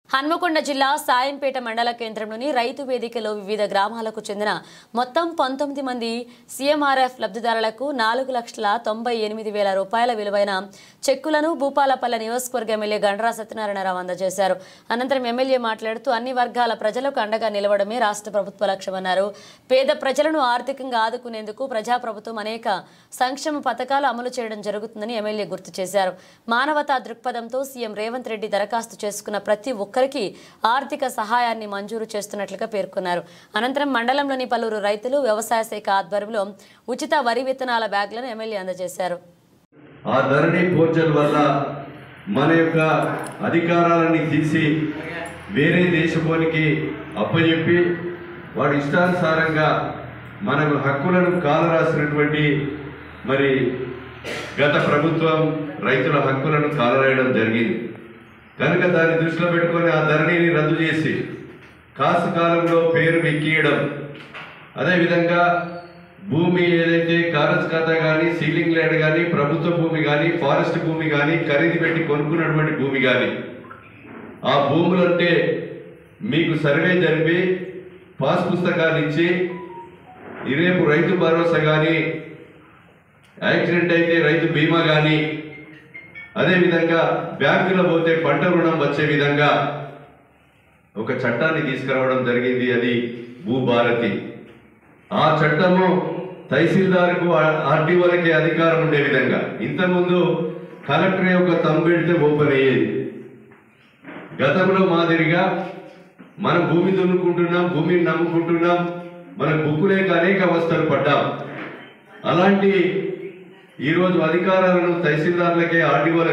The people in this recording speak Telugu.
హన్మకొండ జిల్లా సాయంపేట మండల కేంద్రంలోని రైతు వేదికలో వివిధ గ్రామాలకు చెందిన మొత్తం 19 మంది సీఎంఆర్ఎఫ్ లబ్ధిదారులకు 4,98,000 రూపాయల విలువైన చెక్కులను భూపాలపల్లి నియోజకవర్గ ఎమ్మెల్యే గండ్రా సత్యనారాయణరావు అందజేశారు. అనంతరం ఎమ్మెల్యే మాట్లాడుతూ అన్ని వర్గాల ప్రజలకు అండగా నిలవడమే రాష్ట్ర ప్రభుత్వ లక్ష్యమన్నారు. పేద ప్రజలను ఆర్థికంగా ఆదుకునేందుకు ప్రజాప్రభుత్వం అనేక సంక్షేమ పథకాలు అమలు చేయడం జరుగుతుందని ఎమ్మెల్యే గుర్తు చేశారు. మానవతా దృక్పథంతో సీఎం రేవంత్ రెడ్డి దరఖాస్తు చేసుకున్న ప్రతి ఒక్కరికి ఆర్థిక సహాయాన్ని మంజూరు చేస్తున్నట్లుగా పేర్కొన్నారు. అనంతరం మండలంలోని పలువురు రైతులు వ్యవసాయ శాఖ ఆధ్వర్యంలో ఉచిత వరి విత్తనాల బ్యాగులను ఎమ్మెల్యే అందజేశారు. ఆ ధరణి పోర్టల్ వల్ల మన యొక్క అధికారాలని తీసి వేరే దేశపోనికి అప్పచెప్పి వాడి ఇష్టానుసారంగా మనకు హక్కులను కాలరాసినటువంటి మరి గత ప్రభుత్వం రైతుల హక్కులను కాలరాయడం జరిగింది కనుక దాన్ని దృష్టిలో పెట్టుకొని ఆ ధరణిని రద్దు చేసి కాసు కాలంలో పేరు ఎక్కియడం, అదేవిధంగా భూమి ఏదైతే కారజ్ ఖాతా కానీ సీలింగ్ ల్యాండ్ కానీ ప్రభుత్వ భూమి కానీ ఫారెస్ట్ భూమి కానీ ఖరీదు పెట్టి కొనుక్కున్నటువంటి భూమి కానీ ఆ భూములంటే మీకు సర్వే జరిపి పాస్ పుస్తకాలు ఇచ్చి రేపు రైతు భరోసా కానీ యాక్సిడెంట్ అయితే రైతు బీమా కానీ అదేవిధంగా బ్యాంకులో పోతే పంట రుణం వచ్చే విధంగా ఒక చట్టాన్ని తీసుకురావడం జరిగింది. అది భూభారతి. ఆ చట్టము తహసీల్దార్కు ఆర్డీఓలకే అధికారం ఉండే విధంగా, ఇంతకుముందు కలెక్టర్ యొక్క తంబు పెడితే ఓపెన్ అయ్యేది. గతంలో మాదిరిగా మనం భూమి దున్నుకుంటున్నాం, భూమిని నమ్ముకుంటున్నాం, మన బుక్కులేక అనేక అవస్థలు పడ్డాం. అలాంటి ఈరోజు అధికారాలను తహసీల్దార్లకే ఆర్డీఓ